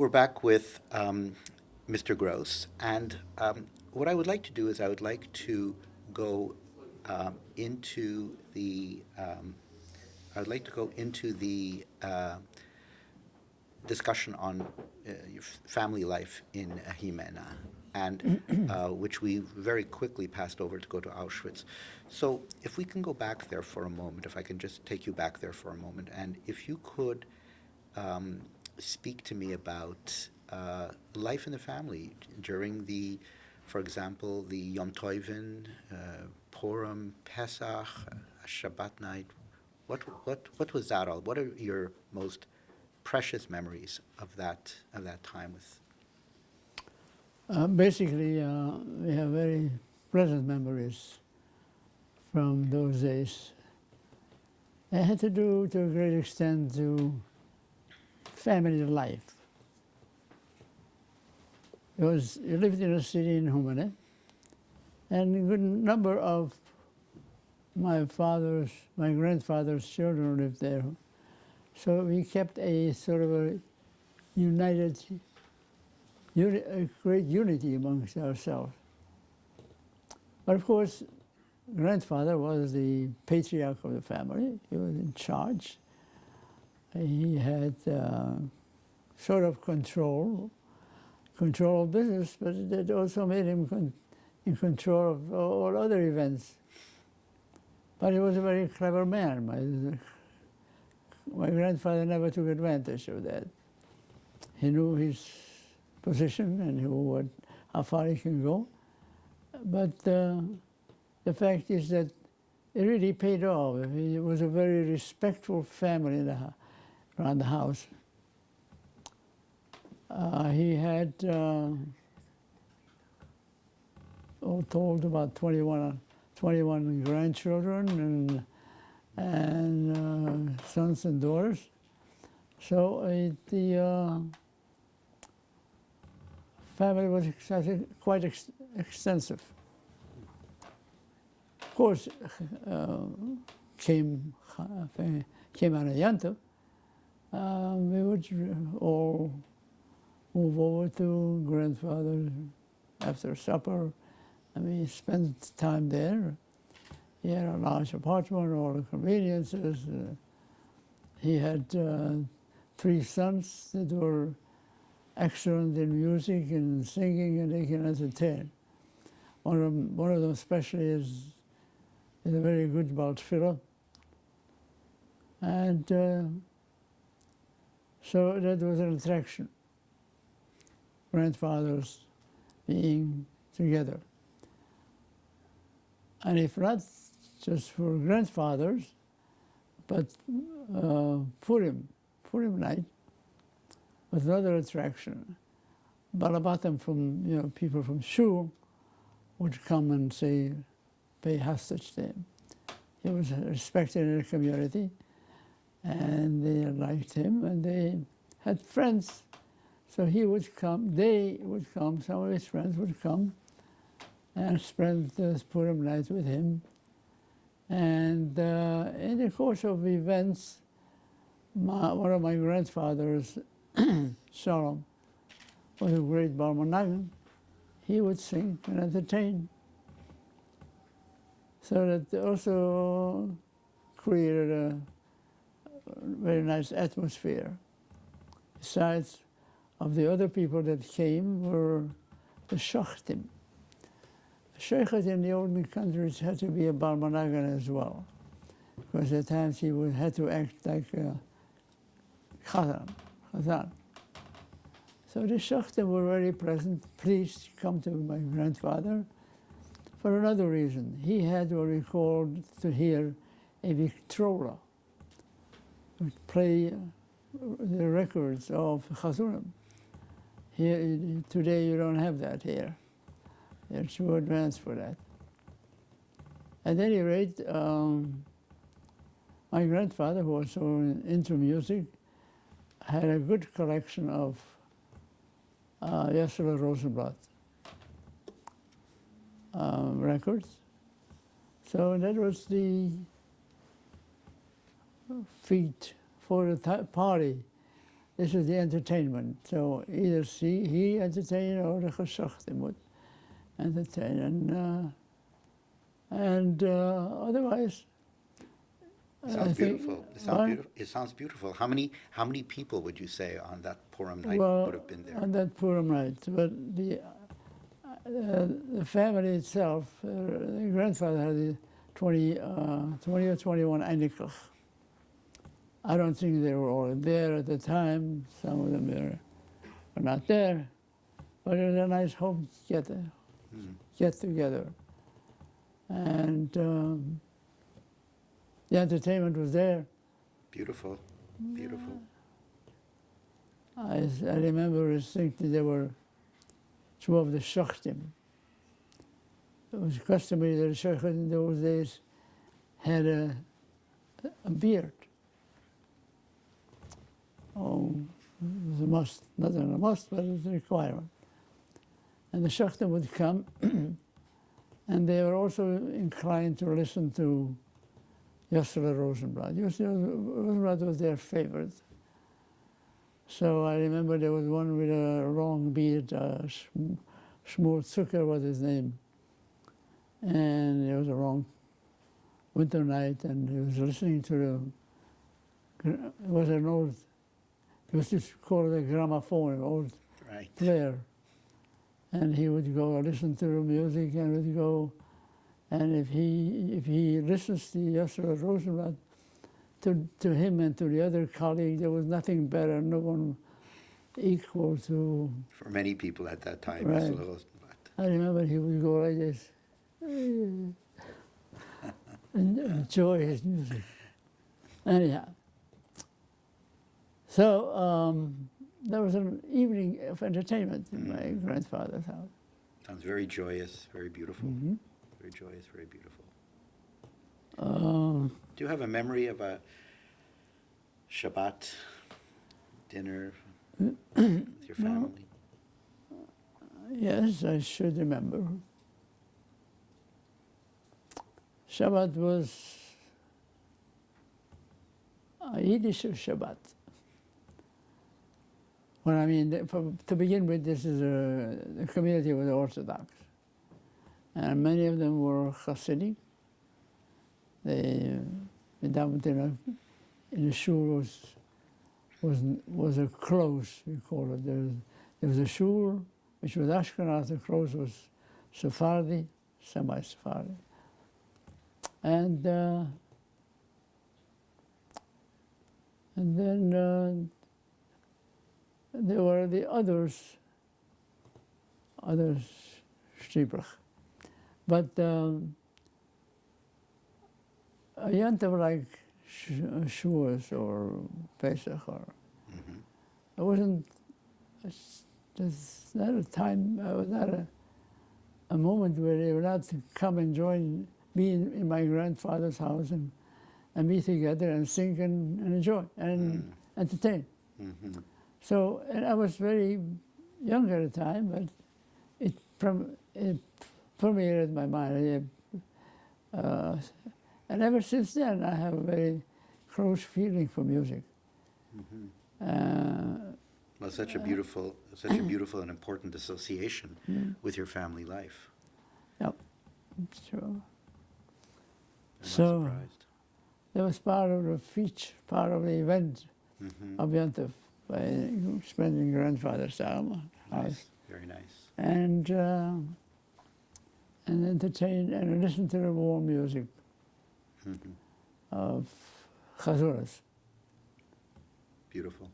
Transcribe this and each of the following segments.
We're back with Mr. Gross, and what I would like to do is I would like to go into the discussion on your family life in Jimena, and which we very quickly passed over to go to Auschwitz. So, if we can go back there for a moment, if I can just take you back there for a moment, and if you could um, speak to me about life in the family during for example, the Yom Tovin, Purim, Pesach, Shabbat night. What was that all? What are your most precious memories of that time with? Basically, we have very pleasant memories from those days. It had to do, to a great extent, to family life. You lived in a city in Humane, and a good number of my grandfather's children lived there. So we kept a sort of a united, a great unity amongst ourselves. But of course, grandfather was the patriarch of the family. He was in charge. He had sort of control of business, but it also made him in control of all other events. But he was a very clever man. My grandfather never took advantage of that. He knew his position and knew how far he can go. But the fact is that it really paid off. It was a very respectful family around the house. He had, all told, about 21 grandchildren and sons and daughters. So the family was quite extensive. Of course, came Anayanta, we would all move over to grandfather after supper, and we spent time there. He had a large apartment, all the conveniences. He had 3 sons that were excellent in music and singing, and they can entertain. One of them especially is a very good Baltfila. And so that was an attraction, grandfathers being together. And if not just for grandfathers, but Purim night was another attraction. Balabatim people from Shul would come and pay hostage to him. He was respected in the community, and they liked him, and they had friends. So he would come, they would come, some of his friends would come and spend the Purim night with him. And in the course of events, one of my grandfathers, Shalom, was a great Barmanagan. He would sing and entertain. So that also created a very nice atmosphere. Besides, of the other people that came were the Shachtim. The Sheikhat in the olden countries had to be a Barmanagan as well, because at times he had to act like a Chazan. So the Shachtim were very pleased to come to my grandfather for another reason. He had what we called to hear a Victrola, would play the records of Chazurim. Here, today you don't have that here. They're too advanced for that. At any rate, my grandfather, who was so into music, had a good collection of Yeshua Rosenblatt records. So that was the feat for the party this is the entertainment. So either he entertain or the Geschachten would entertain. Otherwise, It sounds I think, beautiful. It sounds beautiful. It sounds beautiful. How many people would you say on that Purim night well, would have been there? on that Purim night, but the family itself, the grandfather had 20 or 21 Einiglich. I don't think they were all there at the time. Some of them were not there. But it was a nice home get together. And the entertainment was there. Beautiful, beautiful. I remember distinctly there were two of the Shachtim. It was customary that the Shachtim in those days had a beard. Oh, it was a must, not a must, but it was a requirement. And the Shachtim would come, and they were also inclined to listen to Yosef Rosenblatt. Yosef Rosenblatt was their favorite. So I remember there was one with a long beard, Shmuel Zucker was his name. And it was a long winter night, and he was listening to it was an old, it was just called a gramophone, an old player. And he would go listen to the music and would go, and if he listens to Yosef Rosenblatt, to him and to the other colleague, there was nothing better, no one equal to. For many people at that time, Right. Yosef Rosenblatt. I remember he would go like this, and enjoy his music. Anyhow, so there was an evening of entertainment in my grandfather's house. Sounds very joyous, very beautiful. Mm-hmm. Very joyous, very beautiful. Um, Do you have a memory of a Shabbat dinner with your family? Yes, I should remember. Shabbat was a Yiddish Shabbat. Well, I mean, to begin with, this is the community was Orthodox. And many of them were Hasidic. They davened in a shul was a close, we call it. There was a shul, which was Ashkenaz, the close was Sephardi, semi-Sephardi. And then there were the others Stiebrach. But a Yontif like Shavuos or Pesach, or it wasn't. There's not a time. It was not a moment where they were allowed to come and join me in my grandfather's house and be together and sing and enjoy and entertain. Mm-hmm. So, and I was very young at the time, but it permeated my mind. And ever since then, I have a very close feeling for music. Well, such a beautiful and important association with your family life. Yep, it's true. I'm So, not surprised. that was part of the feature, part of the event of Yontif, by spending grandfather's time. Nice, very nice. And entertain and listen to the warm music of Chazuras. Beautiful.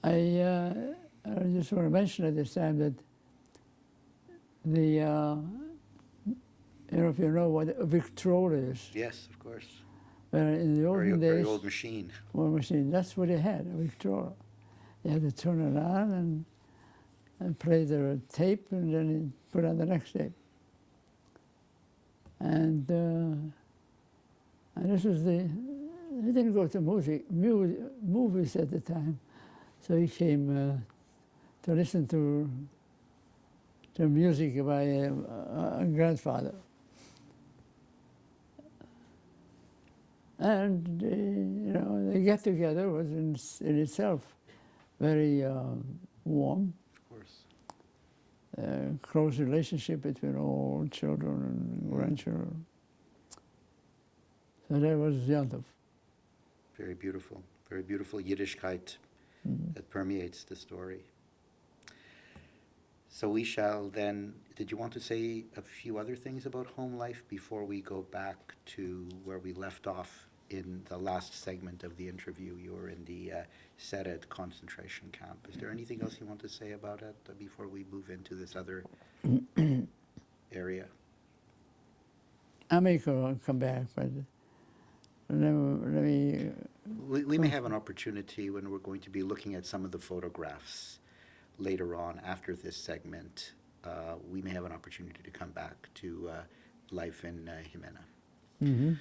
I just want to mention at this time that if you know what a Victrola is. Yes, of course. In the olden Very days, old machine. one machine, that's what they had, a Victrola. They had to turn it on and play their tape, and then put on the next tape. And this was they didn't go to movies at the time, so he came to listen to music by a grandfather. And the get together was in itself very warm, Of course. close relationship between all children and grandchildren. So that was Yantov. Very beautiful Yiddishkeit that permeates the story. So we shall then, did you want to say a few other things about home life before we go back to where we left off in the last segment of the interview? You were in the Sered concentration camp. Is there anything else you want to say about it before we move into this other area? I may come back, but let me We may have an opportunity when we're going to be looking at some of the photographs later on after this segment. We may have an opportunity to come back to life in Jimena. Mm-hmm.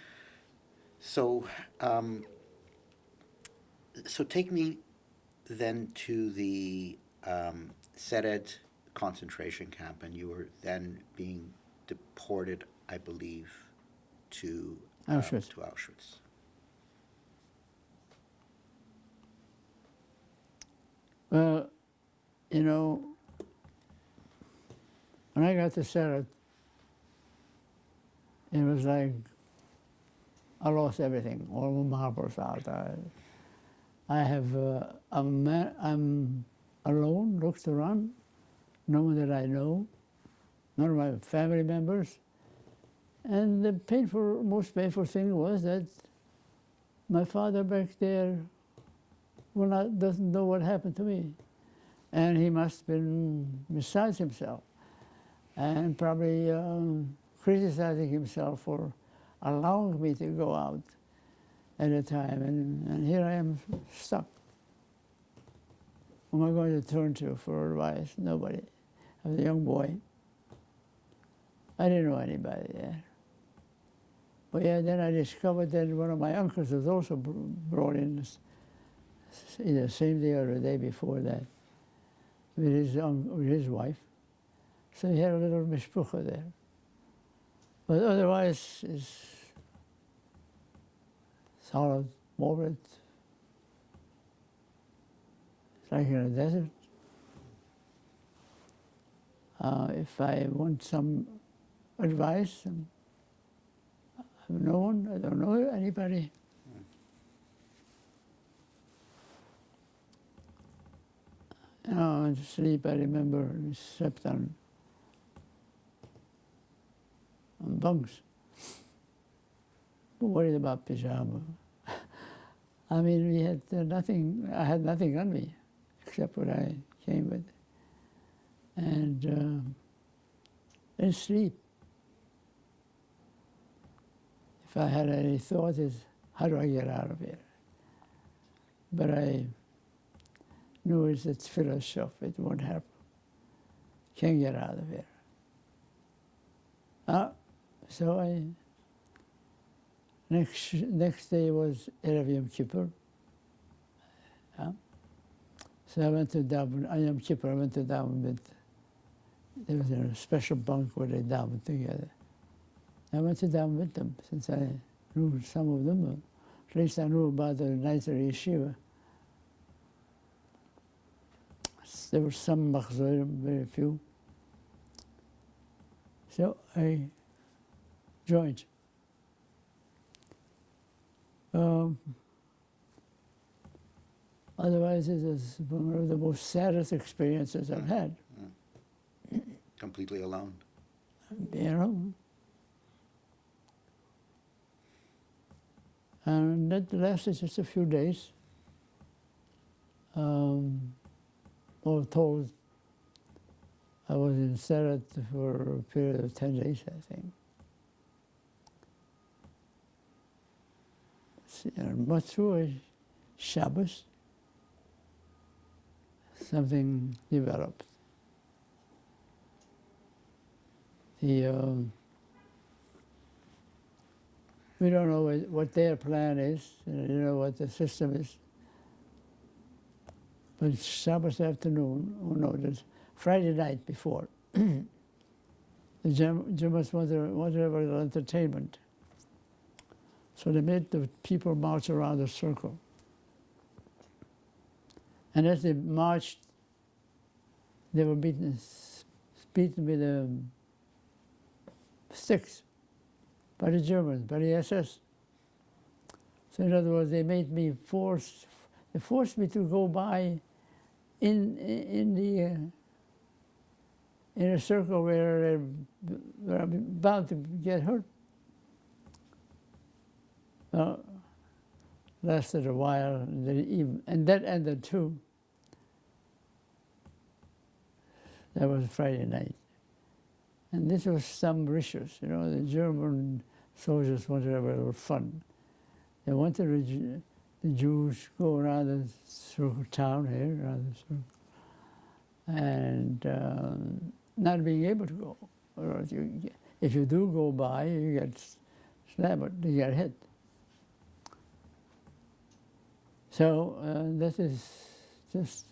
So, so take me then to the Sered concentration camp, and you were then being deported, I believe, to Auschwitz. To Auschwitz. Well, when I got to Sered, it was like I lost everything. All my marbles out. I'm alone, looked around, no one that I know, none of my family members. And the most painful thing was that my father back there doesn't know what happened to me. And he must have been beside himself and probably criticizing himself for allowing me to go out at a time. And here I am stuck. Who am I going to turn to for advice? Nobody. I was a young boy. I didn't know anybody there. But yeah, then I discovered that one of my uncles was also brought in either the same day or the day before that with his wife. So he had a little mishpucha there. But otherwise, it's solid, morbid. It's like in a desert. If I want some advice, I have no one, I don't know anybody. In sleep, I remember we slept on bunks. Worried about pajama. I mean, we had nothing, I had nothing on me except what I came with. And then sleep. If I had any thought is, how do I get out of here? But I knew it's a tefillah shop, it won't happen. Can't get out of here. So next day was Erev Yom Kippur. So I went to daven, on Yom Kippur I went to daven with, there was a special bunk where they davened together. I went to daven with them since I knew some of them, at least I knew about the nights of the yeshiva. There were some machzorim, very few. So I joined. Otherwise, it is one of the most saddest experiences I've had. Completely alone. And that lasted just a few days. All told, I was in Seret for a period of 10 days, I think. Matzua, Shabbos, something developed. We don't know what their plan is, what the system is. But Shabbos afternoon, Friday night before, the Germans wanted a little entertainment. So they made the people march around a circle. And as they marched, they were beaten with sticks by the Germans, by the SS. So in other words, they forced me to go by in a circle where I'm bound to get hurt. Well, lasted a while, and that ended too. That was Friday night. And this was some riches, the German soldiers wanted a little fun. They wanted the Jews go around the circle town here, around the circle, and not being able to go. Or if you do go by, you get stabbed, you get hit. So this is just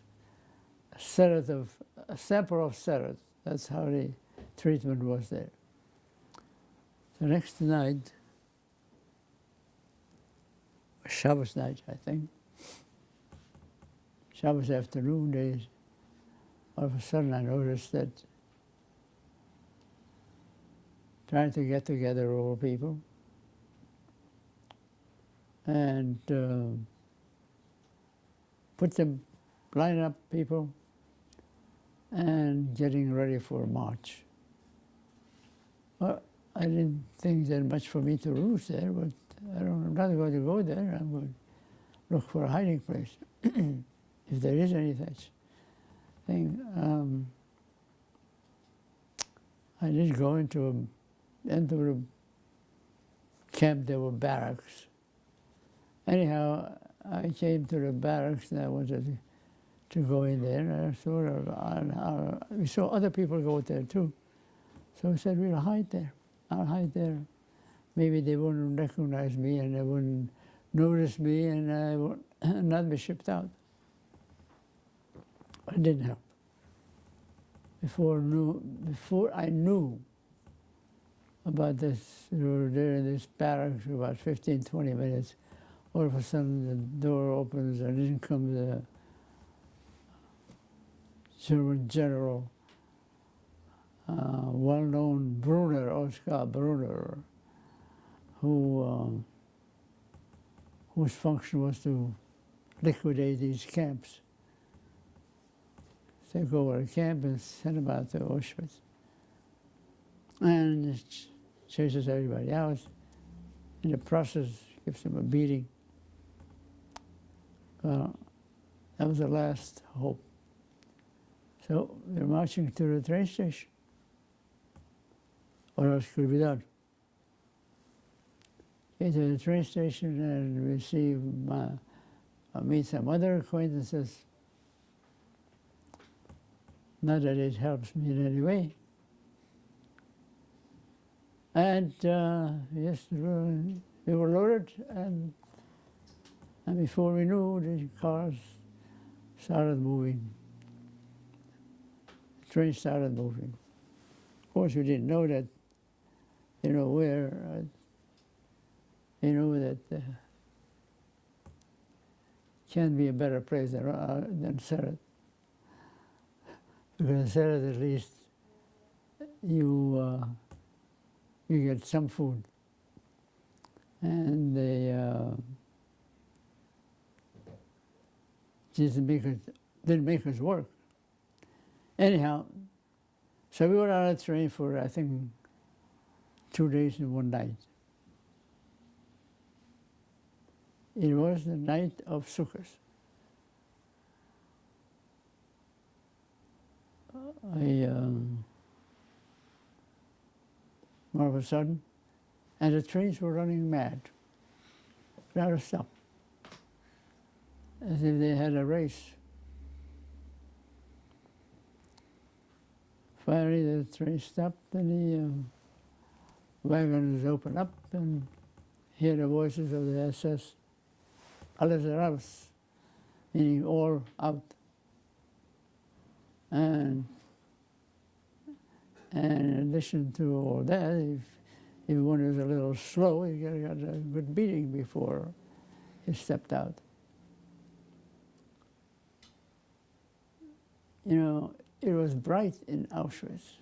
a sample of sedative. That's how the treatment was there. The next night, Shabbos night, I think, Shabbos afternoon, all of a sudden I noticed that trying to get together all people and line up people and getting ready for a march. Well, I didn't think there's much for me to lose there, but I'm not going to go there. I'm going to look for a hiding place, if there is any such thing. I did go into the camp. There were barracks. Anyhow, I came to the barracks and I wanted to go in there. And we saw other people go there too. So I said, we'll hide there. I'll hide there. Maybe they wouldn't recognize me and they wouldn't notice me and I would not be shipped out. But it didn't help. Before I knew about this, we were there in this barracks for about 15, 20 minutes. All of a sudden the door opens and in comes the German general, well-known Brunner, Oskar Brunner, whose function was to liquidate these camps. Take over a camp and send them out to Auschwitz. And chases everybody out. In the process, gives them a beating. Well, that was the last hope. So they're marching to the train station. What else could be done? Get to the train station and meet some other acquaintances. Not that it helps me in any way. And yes, they were loaded, and before we knew, the cars started moving. The train started moving. Of course, we didn't know that, where. That can't be a better place than Seret. Because in Seret, at least, you get some food. And they didn't make us work. Anyhow, so we were on a train for, I think, 2 days and 1 night. It was the night of Sukkot. All of a sudden, and the trains were running mad, without a stop, as if they had a race. Finally, the train stopped and the wagons opened up and hear the voices of the SS. Alles raus, meaning all out. And in addition to all that, If one was a little slow, he got a good beating before he stepped out. You know, it was bright in Auschwitz,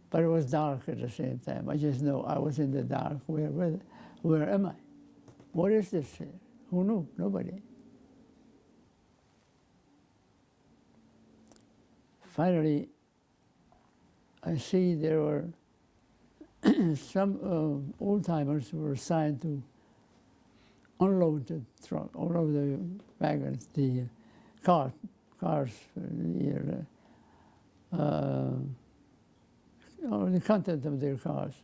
but it was dark at the same time. I just know I was in the dark. Where am I? What is this here? Who knew? Nobody. Finally, I see there were some old-timers who were assigned to unload the truck, unload the wagons, the cars, or the content of their cars,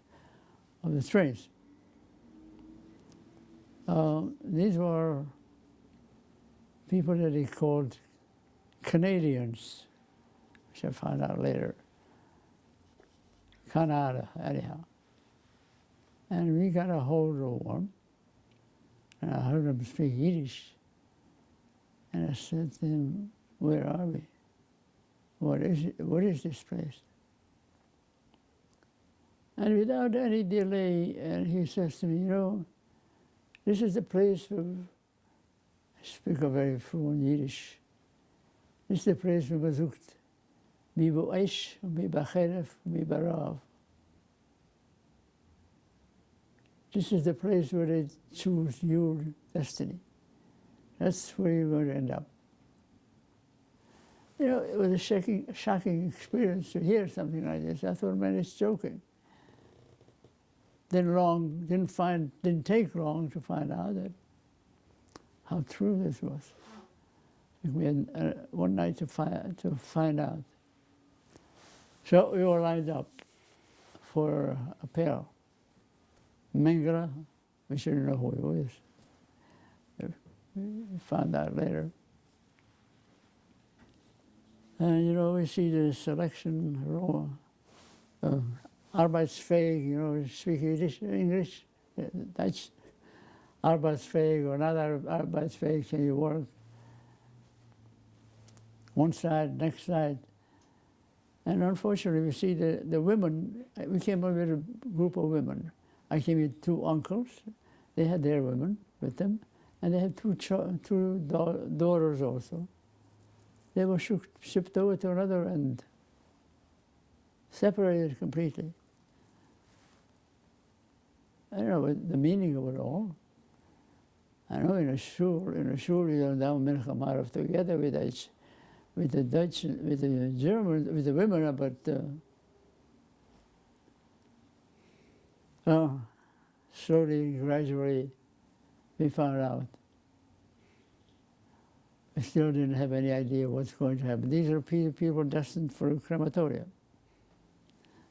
of the trains. These were people that he called Canadians, which I found out later. Canada, anyhow. And we got a hold of one, and I heard him speak Yiddish. And I said to him, where are we? What is it? What is this place? And without any delay, and he says to me, you know, this is the place where, I speak a very fluent Yiddish, this is the place where man sucht, mi bo'esh, mi b'cheref, mi b'rav. This is the place where they choose your destiny. That's where you're going to end up. You know, it was a shocking experience to hear something like this. I thought, man, it's joking. Didn't take long to find out that how true this was. We had one night to find out. So we were lined up for a pair. Mengele, we shouldn't know who he was. We found out later. And, you know, we see the selection, Arbeitsfähig, you know, speak English, Dutch. Arbeitsfähig or not Arbeitsfähig, can you work? One side, next side. And unfortunately, we see the women, we came up with a group of women. I came with two uncles, they had their women with them, and they had two daughters also. They were shipped over to another end, separated completely. I don't know the meaning of it all. I know in a shul you don't down Mincha Marav together with the Dutch, with the Germans, with the women, but slowly, gradually, we found out. We still didn't have any idea what's going to happen. These are people destined for a crematorium.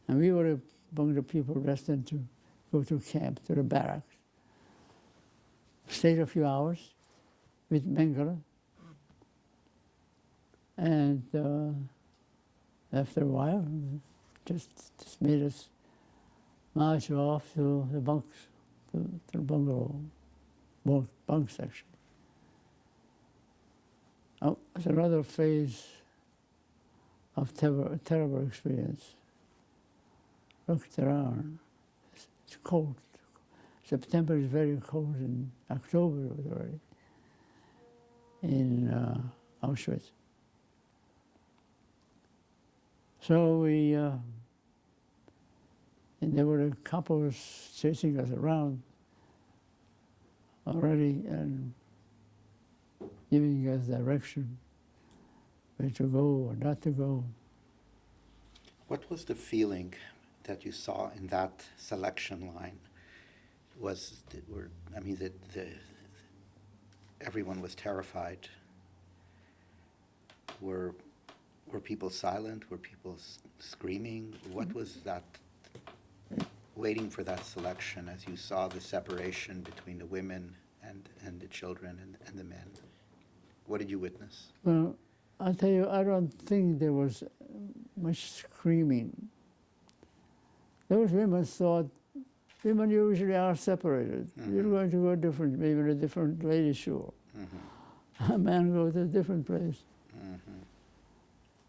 And we were among the people destined to go to camp, to the barracks. Stayed a few hours with Mengele. And after a while, just made us march off to the bunks, to the bungalow, bunks actually. Oh, it's another phase of terrible experience. Looked around, it's cold. September is very cold, and October was already in Auschwitz. So we, and there were couples chasing us around already and giving us direction where to go or not to go. What was the feeling that you saw in that selection line? Everyone was terrified. Were people silent? Were people screaming? What was that, waiting for that selection as you saw the separation between the women and the children and the men? What did you witness? Well, I'll tell you, I don't think there was much screaming. Those women thought, women usually are separated. Mm-hmm. You're going to go different, maybe in a different ladies' shul. Mm-hmm. A man goes to a different place. Mm-hmm.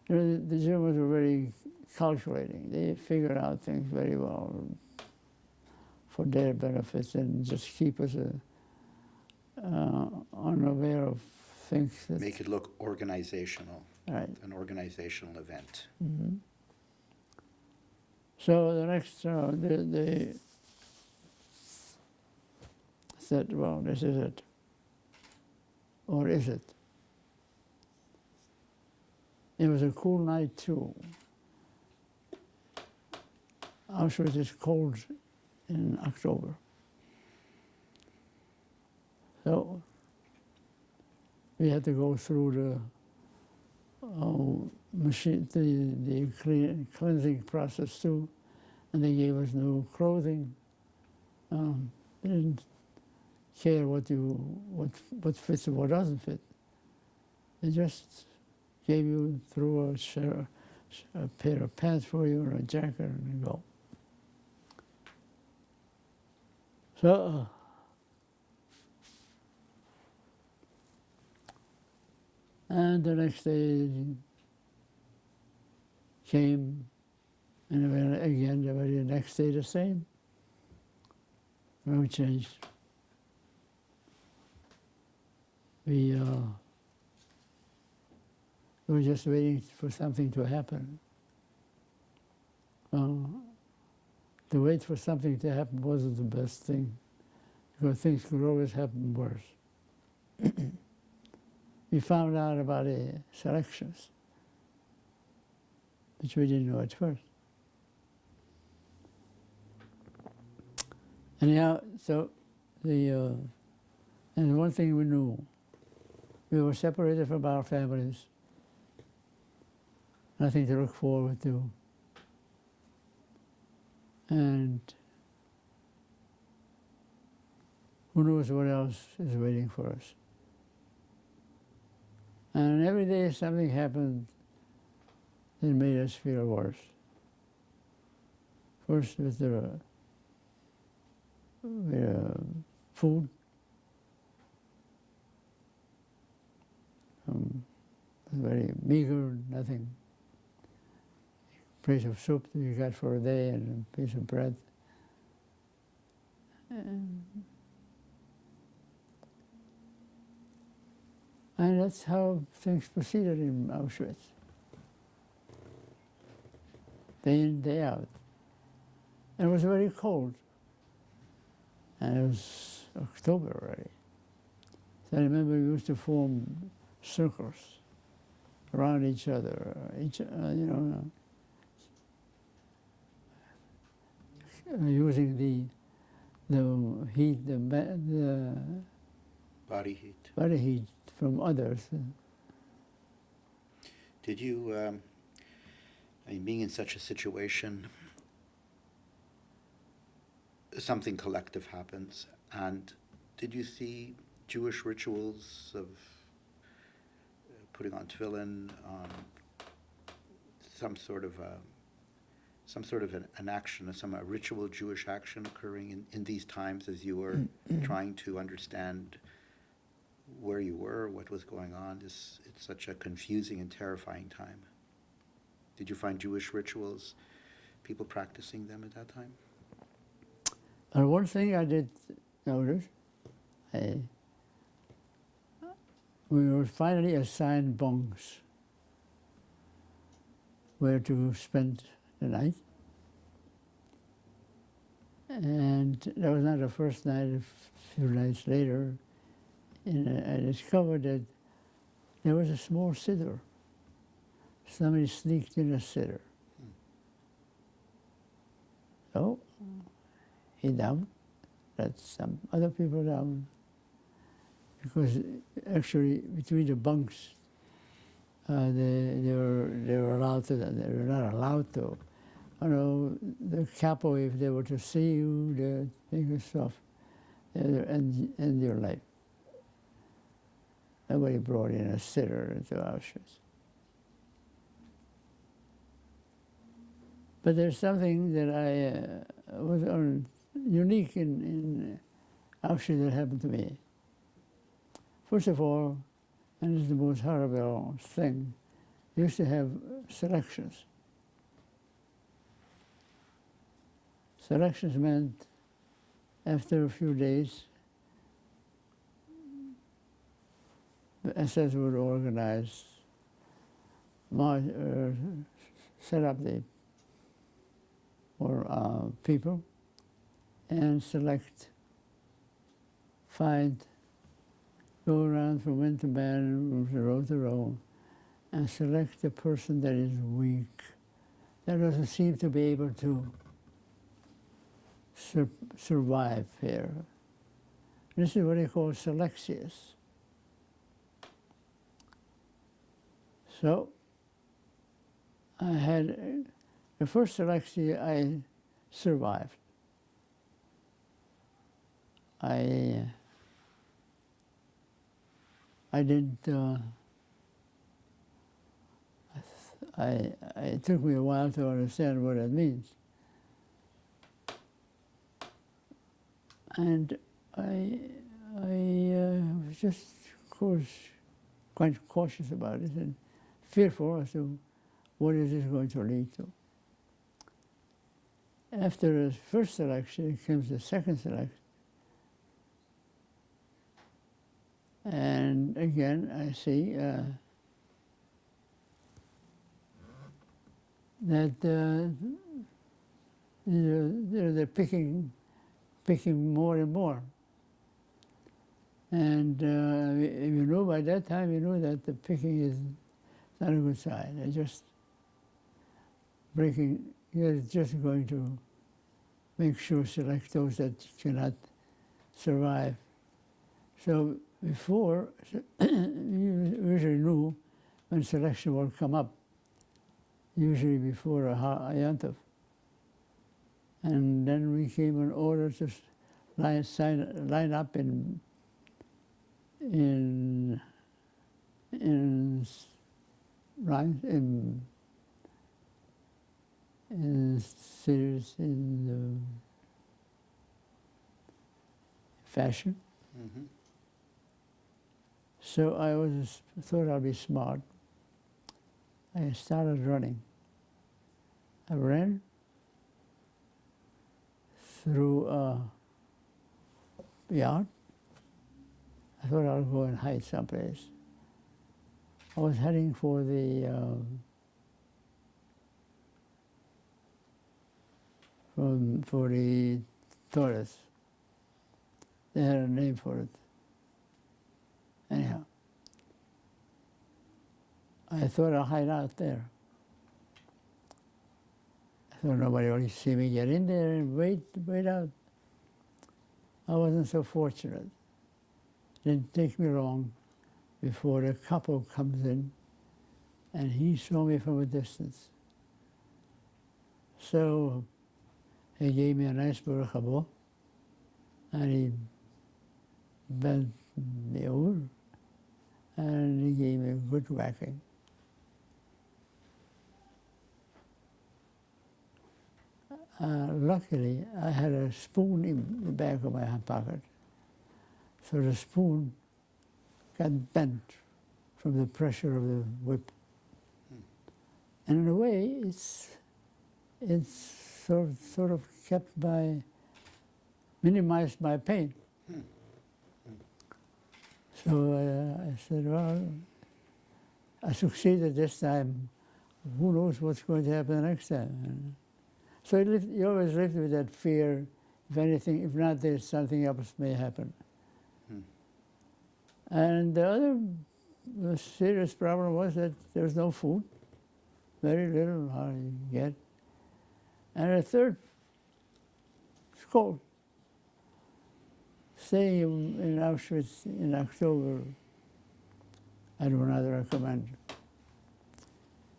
You know, the Germans were very calculating. They figured out things very well. for their benefits and just keep us unaware of things that, Make it look organizational, right. an organizational event. Mhm. So the next, they said, well, this is it. Or is it? It was a cool night too. Auschwitz is cold in October. So we had to go through the machine, the cleansing process too, and they gave us new clothing. They didn't care what fits and what doesn't fit. They just gave you through a pair of pants for you and a jacket, and you go. So and the next day came, and then again the next day the same. No change. We were just waiting for something to happen. To wait for something to happen wasn't the best thing, because things could always happen worse. We found out about the selections, which we didn't know at first. Anyhow, so and one thing we knew, we were separated from our families, nothing to look forward to. And who knows what else is waiting for us. And every day something happened that made us feel worse. First with the food. Very meager, nothing. Piece of soup that you got for a day and a piece of bread. And that's how things proceeded in Auschwitz. Day in, day out. And it was very cold. And it was October already. So I remember we used to form circles around each other, using the heat, the Body heat. body heat from others. Did you, being in such a situation, something collective happens, and did you see Jewish rituals of putting on tefillin, some sort of an action, a ritual Jewish action occurring in these times as you were trying to understand where you were, what was going on? It's such a confusing and terrifying time. Did you find Jewish rituals, people practicing them at that time? One thing I did notice, we were finally assigned bunks where to spend the night. And that was not the first night. A few nights later, I discovered that there was a small siddur. Somebody sneaked in a siddur. So he down, let some other people down, because actually between the bunks, they were allowed to, they were not allowed to. The capo, if they were to see you, the bigger stuff, end your life. Nobody brought in a siddur into Auschwitz. But there's something that was unique in Auschwitz that happened to me. First of all, and this is the most horrible thing, they used to have selections. Selections meant after a few days, the SS would organize, set up the people and select, find, go around from man to man, from row to row, and select the person that is weak, that doesn't seem to be able to survive here. This is what they call selections. So I had the first selection. I survived. I didn't. It took me a while to understand what it means, and I was just, of course, quite cautious about it and fearful as to what is this going to lead to. After the first selection comes the second selection. And again, I see that they're picking more and more. And you know, by that time, you know that the picking is not a good sign. They're just breaking, you're just going to make sure, select those that cannot survive. So before, you usually knew when selection will come up, usually before a Yontif. And then we came in order to line up in series, in fashion. Mm-hmm. So I thought I'd be smart. I started running. I ran through a yard. I thought I'd go and hide someplace. I was heading for the for the toilets. They had a name for it. Anyhow, I thought I'd hide out there. I thought nobody will see me get in there and wait out. I wasn't so fortunate. It didn't take me long before the couple comes in, and he saw me from a distance. So he gave me a nice Baruch, and he bent me over, and he gave me a good whacking. Luckily, I had a spoon in the back of my pocket, so the spoon got bent from the pressure of the whip. And in a way, it's sort of minimized my pain. So I said, well, I succeeded this time. Who knows what's going to happen the next time? So you always live with that fear. If anything, if not this, something else may happen. And the other serious problem was that there was no food, very little how you get. And a third, it's cold. Staying in Auschwitz in October, I do not recommend.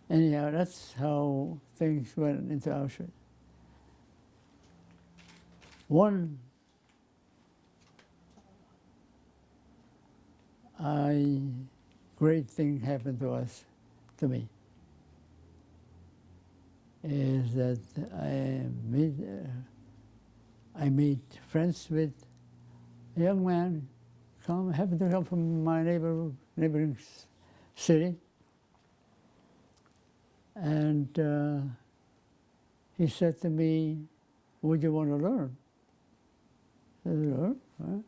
Anyhow, that's how things went into Auschwitz. One great thing happened to me, is that I made friends with a young man, happened to come from my neighboring city, and he said to me, "What do you want to learn?" I said, "Oh, huh?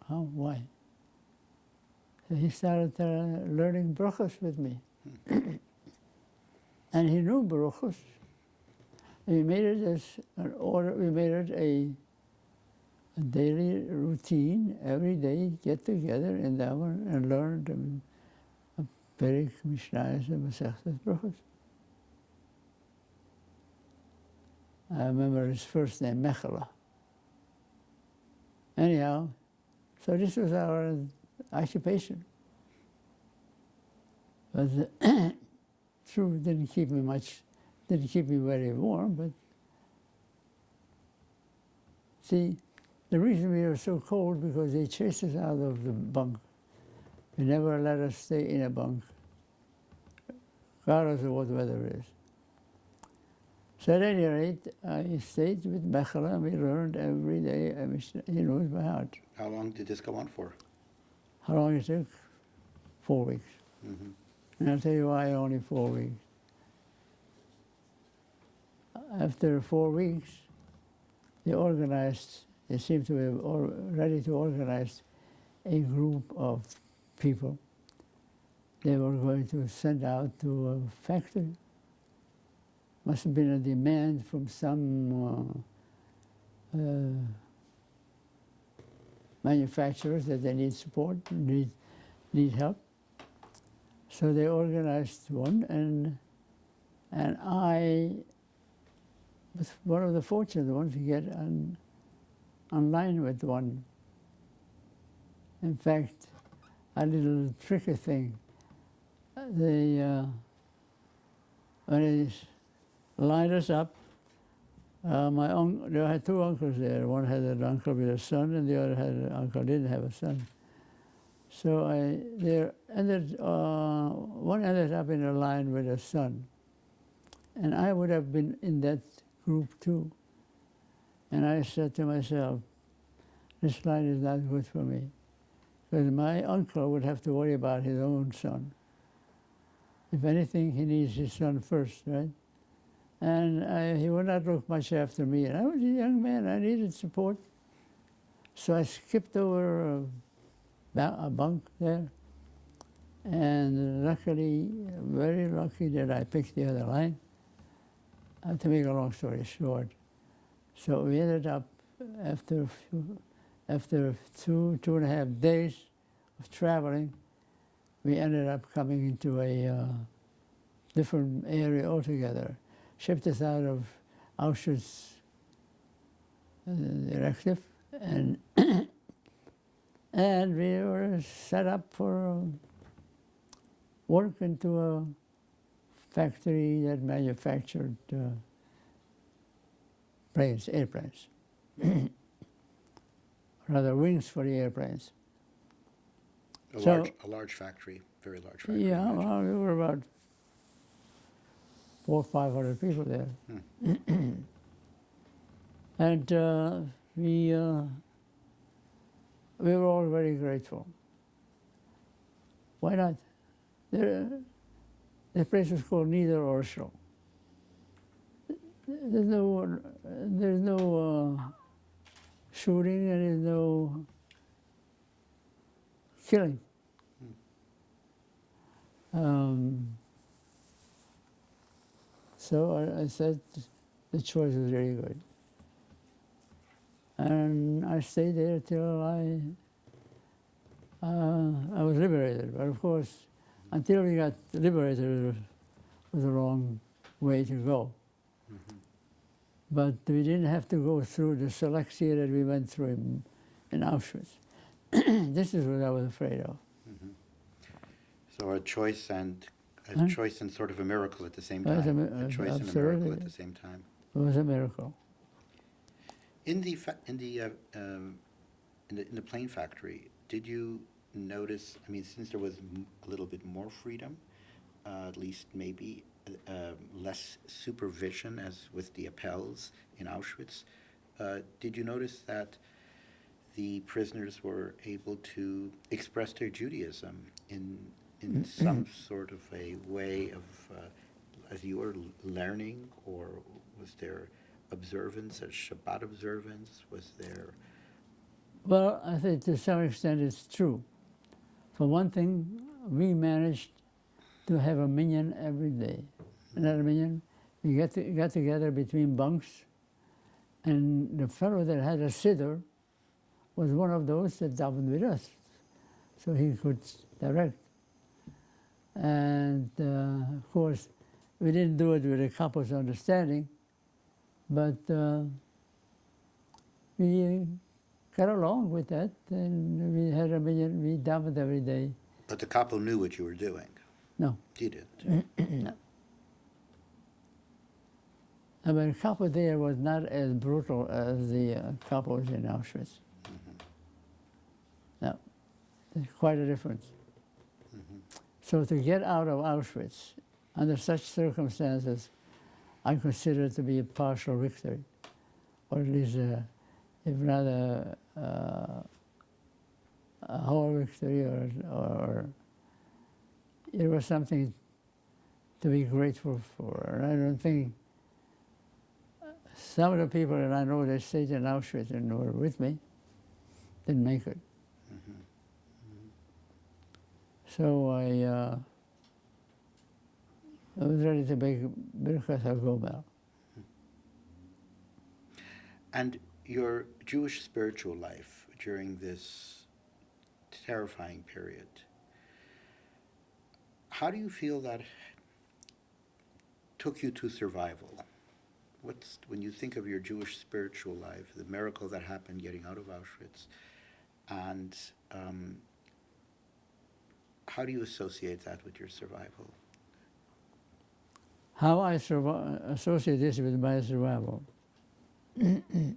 How? Why?" So he started learning brachos with me. And he knew brachos. We made it as an order, we made it a daily routine, every day get together in that one and learn the Perek, Mishnayos, and Masechtas Brachos. I remember his first name, Mechela. Anyhow, so this was our occupation. But true, didn't keep me very warm, but see, the reason we were so cold because they chased us out of the bunk. They never let us stay in a bunk, regardless of what the weather is. So at any rate, I stayed with Mechela, and we learned every day. He knows by heart. How long did this go on for? How long it took? 4 weeks. Mm-hmm. And I'll tell you why only 4 weeks. After 4 weeks, they seemed to be ready to organize a group of people they were going to send out to a factory. Must have been a demand from some manufacturers that they need support, need help. So they organized one, and I was one of the fortunate ones to get online with one. In fact, a little tricky thing. When they lined us up, I had two uncles there. One had an uncle with a son, and the other had an uncle who didn't have a son. So one ended up in a line with a son. And I would have been in that group too. And I said to myself, this line is not good for me. Because my uncle would have to worry about his own son. If anything, he needs his son first, right? And he would not look much after me. And I was a young man, I needed support. So I skipped over a bunk there. And luckily, very lucky that I picked the other line. To make a long story short. So we ended up, after 2.5 days of traveling, we ended up coming into a different area altogether. Shipped us out of Auschwitz directive, and and we were set up for work into a factory that manufactured airplanes. Rather, wings for the airplanes. A large factory, very large factory. Yeah, well, we were about 400 or 500 people there. And we were all very grateful. Why not? The place was called Niederorschel. There's no shooting, and there's no killing. So I said the choice was really good. And I stayed there till I was liberated. But of course, until we got liberated, it was a long way to go. Mm-hmm. But we didn't have to go through the selexia that we went through in Auschwitz. This is what I was afraid of. Mm-hmm. So a choice and sort of a miracle at the same Well, time. it's A choice and a miracle at the same time. It was a miracle. In the plane factory, did you notice? I mean, since there was a little bit more freedom, at least maybe less supervision, as with the appels in Auschwitz, did you notice that the prisoners were able to express their Judaism in some sort of a way of, as you were learning, or was there observance, a Shabbat observance? Was there Well, I think to some extent it's true. For one thing, we managed to have a minyan every day. Not a minyan. We got together between bunks, and the fellow that had a siddur was one of those that davened with us, so he could direct. And of course, we didn't do it with a couple's understanding, but we got along with that, and we had a minyan. We davened every day. But the couple knew what you were doing. No. You didn't. No. I mean, the couple there was not as brutal as the couples in Auschwitz. No, there's quite a difference. So to get out of Auschwitz under such circumstances, I consider it to be a partial victory, or at least, if not a whole victory, or it was something to be grateful for. And I don't think some of the people that I know that stayed in Auschwitz and were with me didn't make it. So I was ready to make Birkat HaGomel. And your Jewish spiritual life during this terrifying period, how do you feel that took you to survival? When you think of your Jewish spiritual life, the miracle that happened getting out of Auschwitz, and how do you associate that with your survival? How I associate this with my survival? The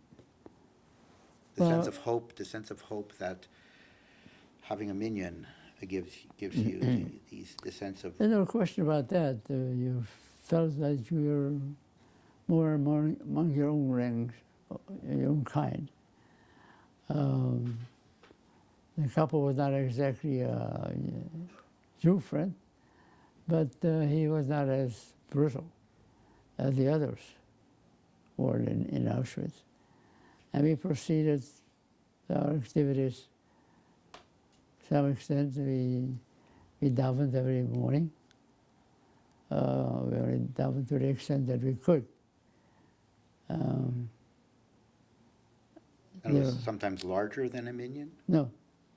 Well, sense of hope that having a minyan gives you the sense of. There's no question about that. You felt that you were more among your own ranks, your own kind. The couple was not exactly a Jew friend, but he was not as brutal as the others were in Auschwitz. And we proceeded our activities to some extent. We davened every morning. We only davened to the extent that we could. And it was Yeah. sometimes larger than a minyan, No,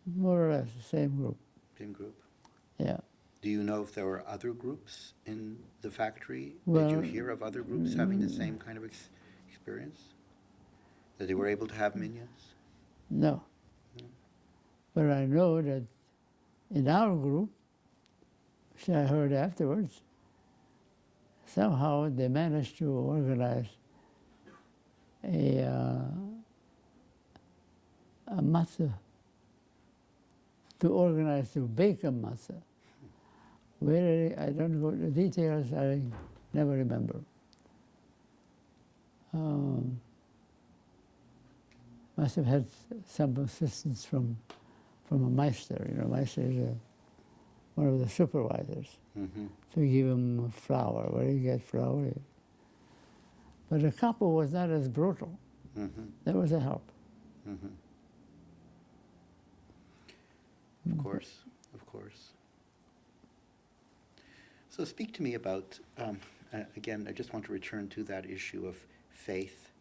more or less the same group. same group. Yeah. Do you know if there were other groups in the factory? Did Well, you hear of other groups having the same kind of experience? That they were able to have minions? No. But I know that in our group, which I heard afterwards, somehow they managed to organize a matzah, to bake a matzah. Where I don't know the details, I never remember. Must have had some assistance from a meister. You know, meister is one of the supervisors. Mm-hmm. To give him flour. Where do you get flour? But the couple was not as brutal. Mm-hmm. That was a help. Mm-hmm. Of course, of course. So speak to me about, again, I just want to return to that issue of faith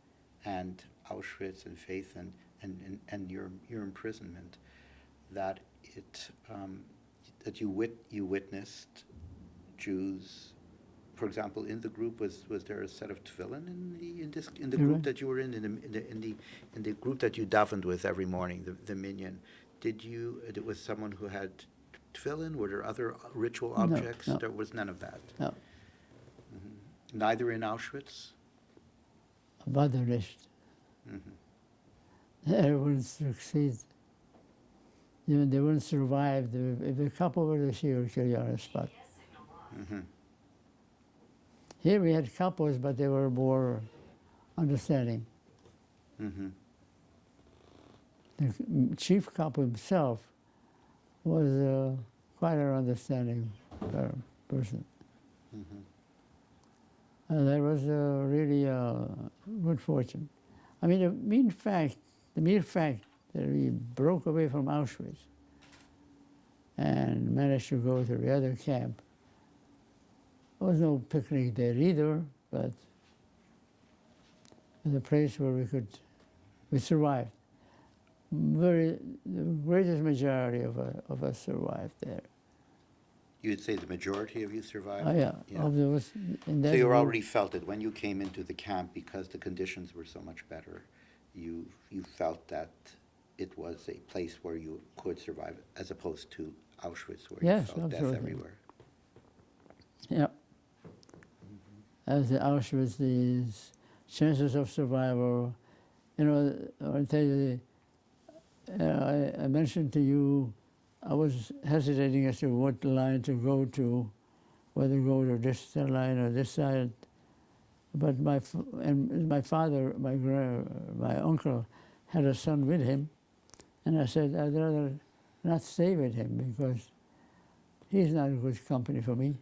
and Auschwitz and faith and your imprisonment, that you witnessed Jews. For example, in the group, was there a set of tefillin in the group that you were in the group that you davened with every morning, the minyan? It was someone who had tefillin? Were there other ritual objects? No. There was none of that. No. Mm-hmm. Neither in Auschwitz? Other nicht. Mm-hmm. They wouldn't succeed. They wouldn't survive. If the couple were there, she would kill you on the spot. Mm-hmm. Here we had couples, but they were more understanding. Mm-hmm. The chief couple himself was quite an understanding person. Mm-hmm. That was really good fortune. I mean, the mere fact that we broke away from Auschwitz and managed to go to the other camp. There was no picnic there either, but it was a place where we survived. The greatest majority of us survived there. You'd say the majority of you survived? Oh, yeah. Of those in that So you group. already felt it when you came into the camp, because the conditions were so much better. You felt that it was a place where you could survive, as opposed to Auschwitz, where Yes, you felt death absolutely. everywhere. Yeah. As the Auschwitz, the chances of survival, I'll tell you, I mentioned to you, I was hesitating as to what line to go to, whether to go to this line or this side. But my father, my uncle, had a son with him, and I said I'd rather not stay with him because he's not a good company for me.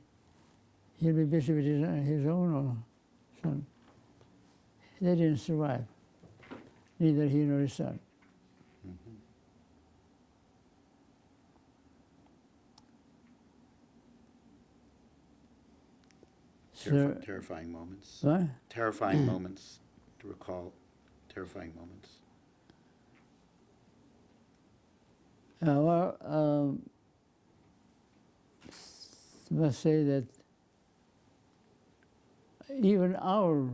He'll be busy with his own son. They didn't survive, neither he nor his son. So, Terrifying moments. what? Terrifying moments to recall. Terrifying moments. Well, I must say that even our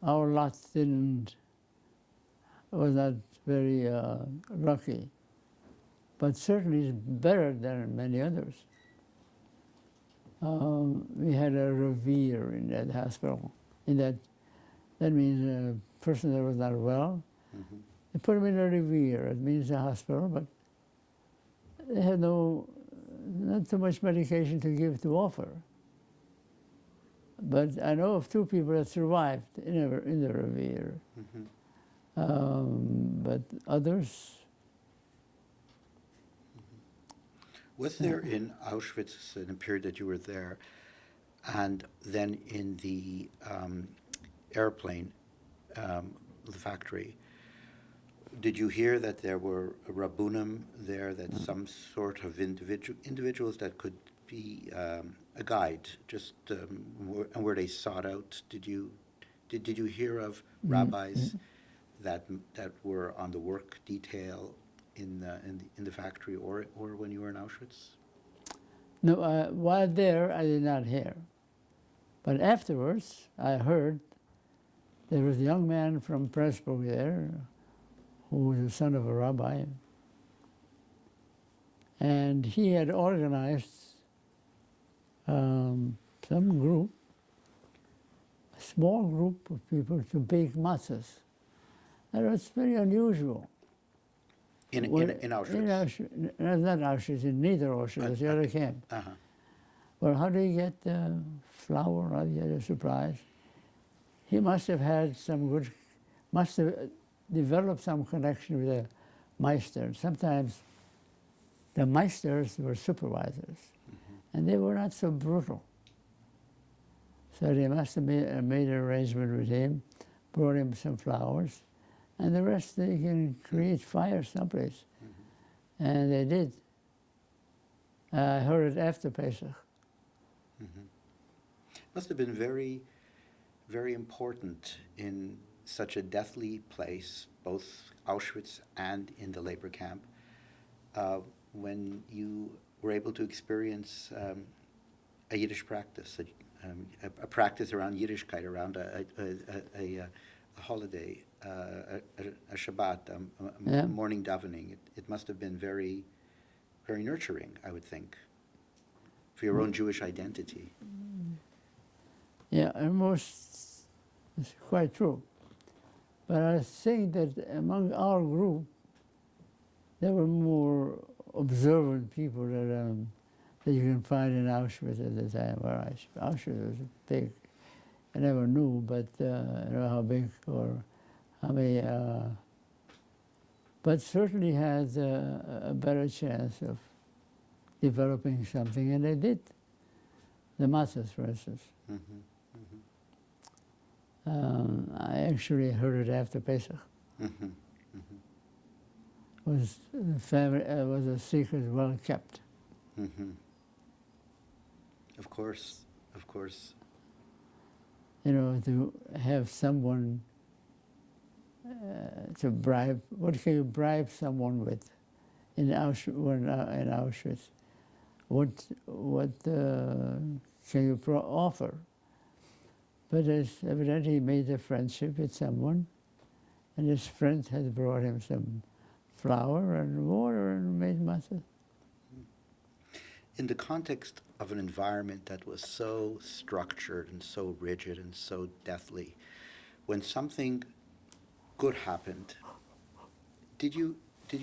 lot was not very lucky, but certainly it's better than many others. We had a revere in that hospital. That means a person that was not well, they put him in a revere. It means a hospital, but they had not too much medication to give to offer. But I know of two people that survived in the revere. But others. Was there in Auschwitz, in the period that you were there, and then in the airplane, the factory, did you hear that there were a rabbunim there, that some sort of individuals that could be a guide, just and were they sought out? Did you hear of rabbis that were on the work detail in the factory, or when you were in Auschwitz? No, while there, I did not hear. But afterwards, I heard there was a young man from Pressburg there who was the son of a rabbi. And he had organized some group, a small group of people to bake matzahs. That was very unusual. In Auschwitz? In Auschwitz, not Auschwitz, in neither Auschwitz, the other camp. Well, how do you get flour? How do you get a surprise? He must have had must have developed some connection with the Meister. Sometimes the Meisters were supervisors, and they were not so brutal. So they must have made an arrangement with him, brought him some flowers, and the rest they can create fire someplace. And they did. I heard it after Pesach. Must have been very, very important in such a deathly place, both Auschwitz and in the labor camp, when you were able to experience a Yiddish practice, a practice around Yiddishkeit, around a holiday, a Shabbat, a morning davening. It must have been very, very nurturing, I would think, for your own Jewish identity. Yeah, almost, it's quite true. But I think that among our group, there were more observant people that you can find in Auschwitz at the time. Where Auschwitz was big. I never knew, but how big or how many. But certainly had a better chance of developing something, and they did. The matzahs, for instance. I actually heard it after Pesach. was the family was a secret well kept. Mm-hmm. Of course, of course. You know, to have someone to bribe. What can you bribe someone with in Auschwitz? What can you offer? But evidently he made a friendship with someone, and his friend had brought him some flour and water and made masa. In the context of an environment that was so structured and so rigid and so deathly, when something good happened, did you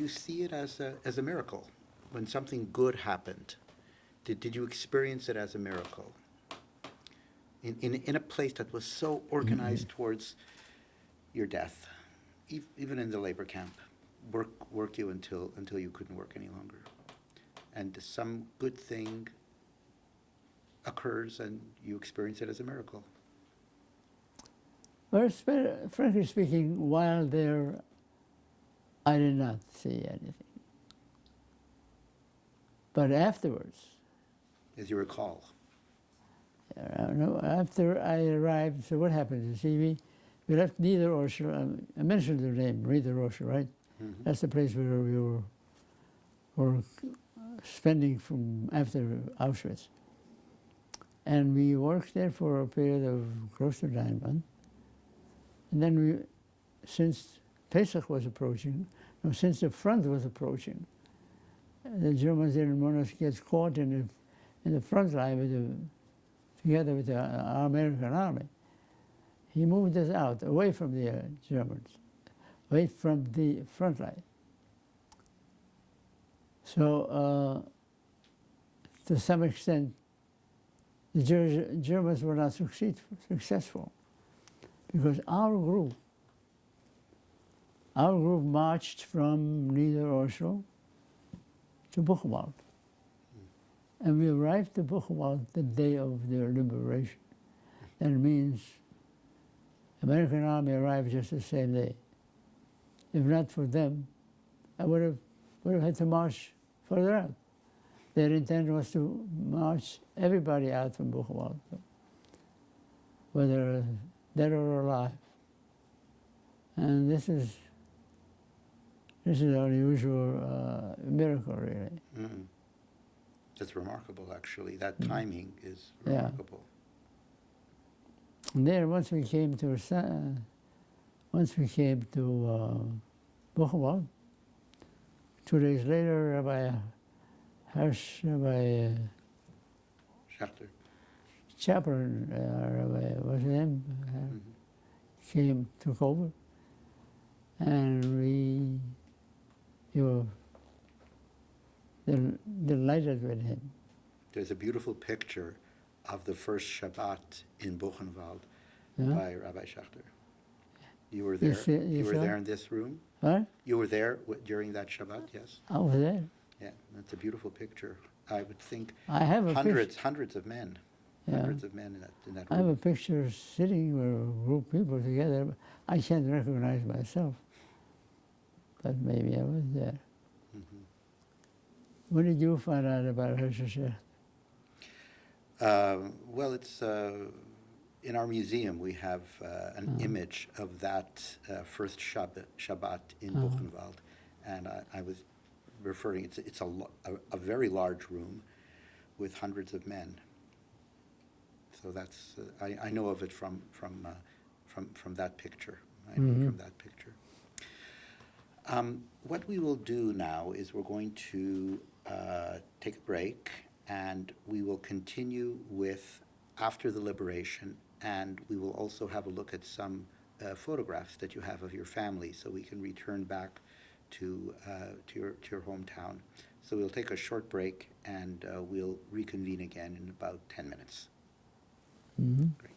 see it as a miracle? When something good happened, did you experience it as a miracle? In a place that was so organized towards your death, even in the labor camp, work you until you couldn't work any longer, and some good thing occurs and you experience it as a miracle. Well, frankly speaking, while there, I did not see anything. But afterwards, As you recall. no, after I arrived, so what happened? You see, we left Niederöschel. I mentioned the name, Niederöschel, right? Mm-hmm. That's the place where we were spending from after Auschwitz. And we worked there for a period of close to 9 months. And then since Pesach was approaching, no, since the front was approaching, the Germans didn't want us to get caught in the front line together with the American army. He moved us out, away from the Germans, away from the front line. So, to some extent, the Germans were not successful, because our group marched from Niederöschel to Buchenwald. And we arrived at Buchenwald the day of their liberation. That means the American army arrived just the same day. If not for them, I would have had to march further out. Their intent was to march everybody out from Buchenwald, whether dead or alive. And this is an unusual miracle, really. Mm. That's remarkable, actually. That timing is remarkable. And then once we came to Buchenwald, 2 days later, Rabbi Schachter. chaplain, Rabbi, what's his name, took over, and we were delighted with him. There's a beautiful picture of the first Shabbat in Buchenwald Yeah. by Rabbi Schachter. You were there. You were saw? there in this room. What? You were there during that Shabbat. Yes. I was there. Yeah, that's a beautiful picture. I would think I have a hundreds of men, Yeah. hundreds of men in that I have a room. picture sitting with a group of people together. But I can't recognize myself, but maybe I was there. Mhm. When did you find out about Hershey? Well, it's in our museum. We have an image of that first Shabbat in Buchenwald, and I was referring. It's a very large room with hundreds of men. So that's I know of it from that picture. I know from that picture. What we will do now is we're going to take a break, and we will continue with after the liberation, and we will also have a look at some photographs that you have of your family, so we can return back to your hometown. So we'll take a short break, and we'll reconvene again in about 10 minutes. Mm-hmm. Great.